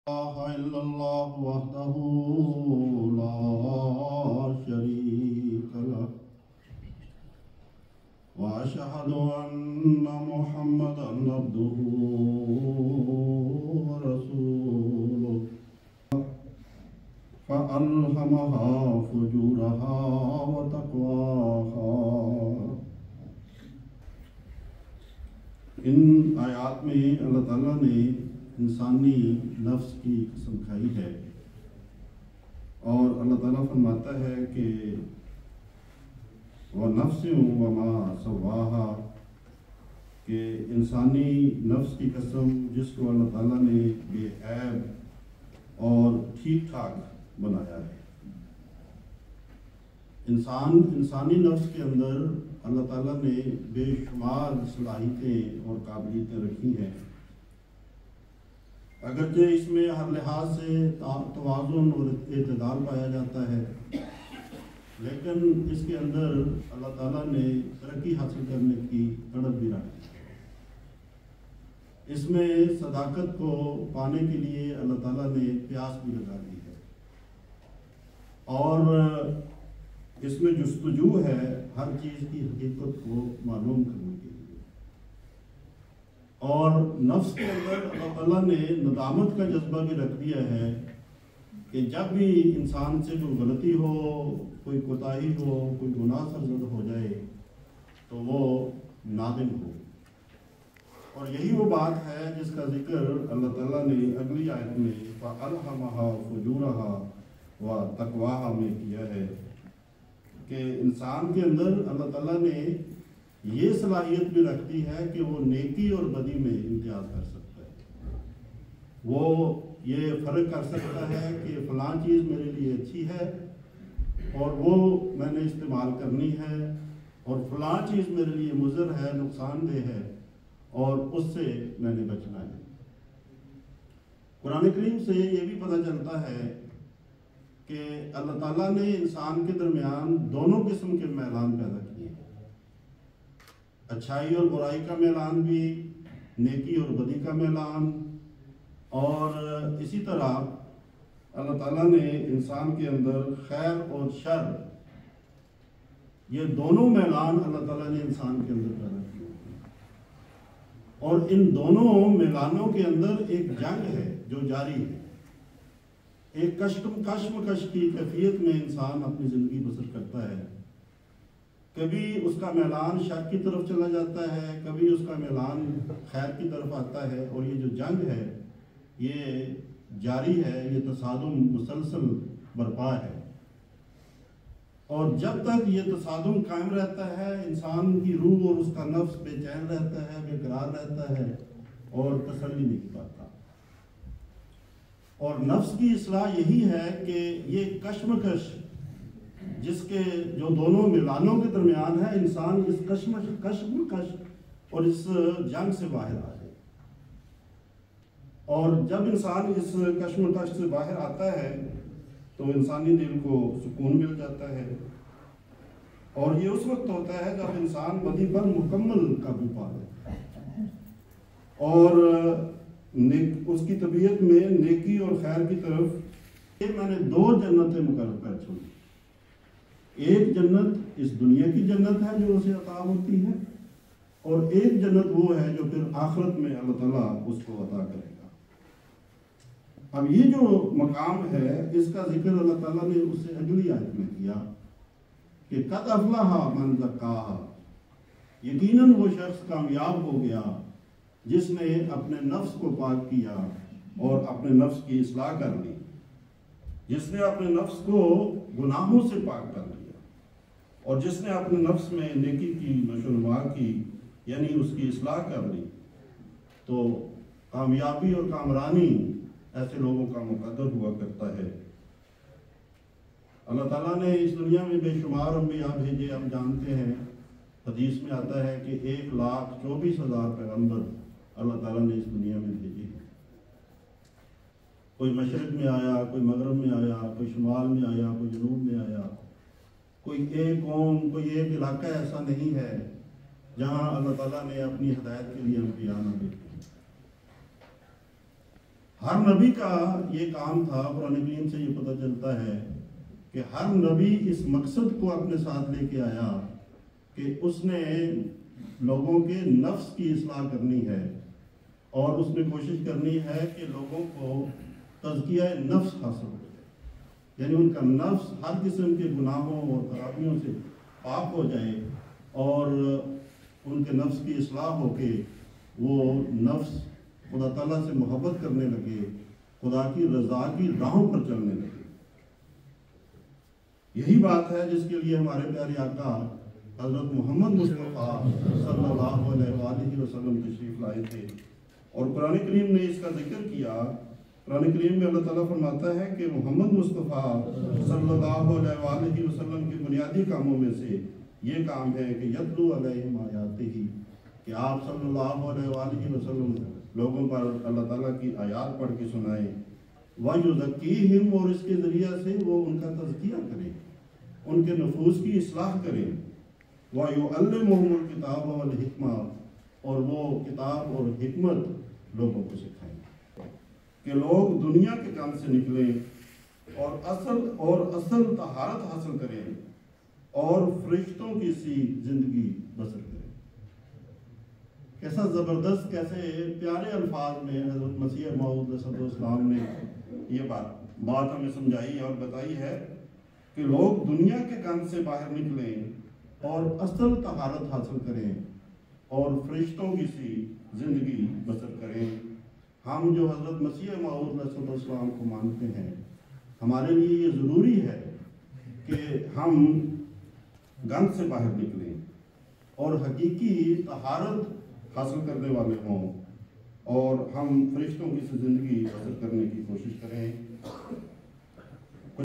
إله إلا الله وحده لا شريك له وأشهد أن محمدا عبده ورسوله فألهمها فجورها وتقواها۔ ان آیات میں اللہ تعالیٰ نے انسانی نفس کی قسم کھائی ہے، اور اللہ تعالیٰ فرماتا ہے کہ وَنَفْسٍ وَمَا سَوَّاهَا، کہ انسانی نفس کی قسم جس کو اللہ تعالیٰ نے بے عیب اور ٹھیک ٹھاک بنایا ہے۔ انسانی نفس کے اندر اللہ تعالیٰ نے بے شمار صلاحیتیں اور قابلیتیں رکھی ہیں، اگرچہ اس میں ہر لحاظ سے توازن اور اعتدال پایا جاتا ہے، لیکن اس کے اندر اللہ تعالیٰ نے ترقی حاصل کرنے کی تڑپ بھی رکھی ہے۔ اس میں صداقت کو پانے کے لیے اللہ تعالیٰ نے پیاس بھی لگا دی ہے، اور اس میں جستجو ہے ہر چیز کی حقیقت کو معلوم کرنے کے لیے۔ اور نفس کے اندر اللہ تعالیٰ نے ندامت کا جذبہ بھی رکھ دیا ہے کہ جب بھی انسان سے کوئی غلطی ہو، کوئی کوتاہی ہو، کوئی گناہ سرزد ہو جائے تو وہ نادم ہو۔ اور یہی وہ بات ہے جس کا ذکر اللہ تعالیٰ نے اگلی آیت میں فَأَلْهَمَهَا فُجُورَهَا وَتَقْوَاهَا میں کیا ہے کہ انسان کے اندر اللہ تعالیٰ نے یہ صلاحیت بھی رکھتی ہے کہ وہ نیکی اور بدی میں امتیاز کر سکتا ہے۔ وہ یہ فرق کر سکتا ہے کہ فلاں چیز میرے لیے اچھی ہے اور وہ میں نے استعمال کرنی ہے، اور فلاں چیز میرے لیے مضر ہے، نقصان دہ ہے، اور اس سے میں نے بچنا ہے۔ قرآن کریم سے یہ بھی پتہ چلتا ہے کہ اللہ تعالیٰ نے انسان کے درمیان دونوں قسم کے میلان پیدا کیے ہیں، اچھائی اور برائی کا میلان بھی، نیکی اور بدی کا میلان، اور اسی طرح اللہ تعالیٰ نے انسان کے اندر خیر اور شر، یہ دونوں میلان اللہ تعالیٰ نے انسان کے اندر پیدا کیے ہیں، اور ان دونوں میلانوں کے اندر ایک جنگ ہے جو جاری ہے، ایک کشمکش کی کیفیت میں انسان اپنی زندگی بسر کرتا ہے۔ کبھی اس کا میلان شر کی طرف چلا جاتا ہے، کبھی اس کا میلان خیر کی طرف آتا ہے، اور یہ جو جنگ ہے یہ جاری ہے، یہ تصادم مسلسل برپا ہے۔ اور جب تک یہ تصادم قائم رہتا ہے انسان کی روح اور اس کا نفس بے چین رہتا ہے، بے قرار رہتا ہے اور تسلی نہیں پاتا۔ اور نفس کی اصلاح یہی ہے کہ یہ کشمکش جس کے جو دونوں میلانوں کے درمیان ہے، انسان اس کشمکش اور اس جنگ سے باہر آ جائے۔ اور جب انسان اس کشمکش سے باہر آتا ہے تو انسانی دل کو سکون مل جاتا ہے، اور یہ اس وقت ہوتا ہے جب انسان بدی پر مکمل قابو پا لیتا ہے، اور اس کی طبیعت میں نیکی اور خیر کی طرف یہ میں نے دو جنتیں مقرر کر چھوڑی۔ ایک جنت اس دنیا کی جنت ہے جو اسے عطا ہوتی ہے، اور ایک جنت وہ ہے جو پھر آخرت میں اللہ تعالیٰ اس کو عطا کرے گا۔ اب یہ جو مقام ہے اس کا ذکر اللہ تعالیٰ نے اس سے اگلی آیت میں کیا کہ قد افلح من زکاہا، یقیناً وہ شخص کامیاب ہو گیا جس نے اپنے نفس کو پاک کیا اور اپنے نفس کی اصلاح کر لی، جس نے اپنے نفس کو گناہوں سے پاک کر لیا، اور جس نے اپنے نفس میں نیکی کی نشوونما کی، یعنی اس کی اصلاح کر لی، تو کامیابی اور کامرانی ایسے لوگوں کا مقدر ہوا کرتا ہے۔ اللہ تعالیٰ نے اس دنیا میں بے شمار انبیاء بھیجے، ہم جانتے ہیں، حدیث میں آتا ہے کہ 1,24,000 پیغمبر اللہ تعالیٰ نے اس دنیا میں بھیجے ہیں۔ کوئی مشرق میں آیا، کوئی مغرب میں آیا، کوئی شمال میں آیا، کوئی جنوب میں آیا، کوئی ایک قوم، کوئی ایک علاقہ ایسا نہیں ہے جہاں اللہ تعالیٰ نے اپنی ہدایت کے لیے انبیاء نہ بھیجے۔ ہر نبی کا یہ کام تھا. قرآن کریم سے یہ پتہ چلتا ہے کہ ہر نبی اس مقصد کو اپنے ساتھ لے کے آیا کہ اس نے لوگوں کے نفس کی اصلاح کرنی ہے اور اس نے کوشش کرنی ہے کہ لوگوں کو تزکیہ نفس حاصل ہو جائے، یعنی ان کا نفس ہر قسم کے گناہوں اور خرابیوں سے پاک ہو جائے اور ان کے نفس کی اصلاح ہو کے وہ نفس خدا تعالیٰ سے محبت کرنے لگے، خدا کی رضا کی راہوں پر چلنے لگے. یہی بات ہے جس کے لیے ہمارے پیارے آقا حضرت محمد مصطفیٰ صلی اللہ علیہ وآلہ وسلم تشریف لائے تھے. اور قرآن کریم نے اس کا ذکر کیا. قرآن کریم میں اللہ تعالیٰ فرماتا ہے کہ محمد مصطفیٰ صلی اللہ علیہ وآلہ وسلم کے بنیادی کاموں میں سے یہ کام ہے کہ یتلو علیہم آیاتہ، کہ آپ صلی اللہ علیہ وآلہ وسلم لوگوں پر اللہ تعالیٰ کی آیات پڑھ کے سنائیں. وَيُزَكِّيهِمْ، اور اس کے ذریعہ سے وہ ان کا تزکیہ کریں، ان کے نفوس کی اصلاح کریں. وَيُعَلِّمُهُمُ الْكِتَابَ وَالْحِكْمَةَ، اور وہ کتاب اور حکمت لوگوں کو سکھائیں کہ لوگ دنیا کے کام سے نکلیں اور اصل طہارت حاصل کریں اور فرشتوں کی سی زندگی بسر کریں. کیسا زبردست، کیسے پیارے الفاظ میں حضرت مسیح موعود علیہ السلام نے یہ بات ہمیں سمجھائی اور بتائی ہے کہ لوگ دنیا کے کام سے باہر نکلیں اور اصل طہارت حاصل کریں اور فرشتوں کی سی زندگی بسر کریں. ہم جو حضرت مسیح موعود علیہ السلام کو مانتے ہیں، ہمارے لیے یہ ضروری ہے کہ ہم گند سے باہر نکلیں اور حقیقی طہارت حاصل کرنے والے ہوں اور ہم فرشتوں کی زندگی بسر کرنے کی کوشش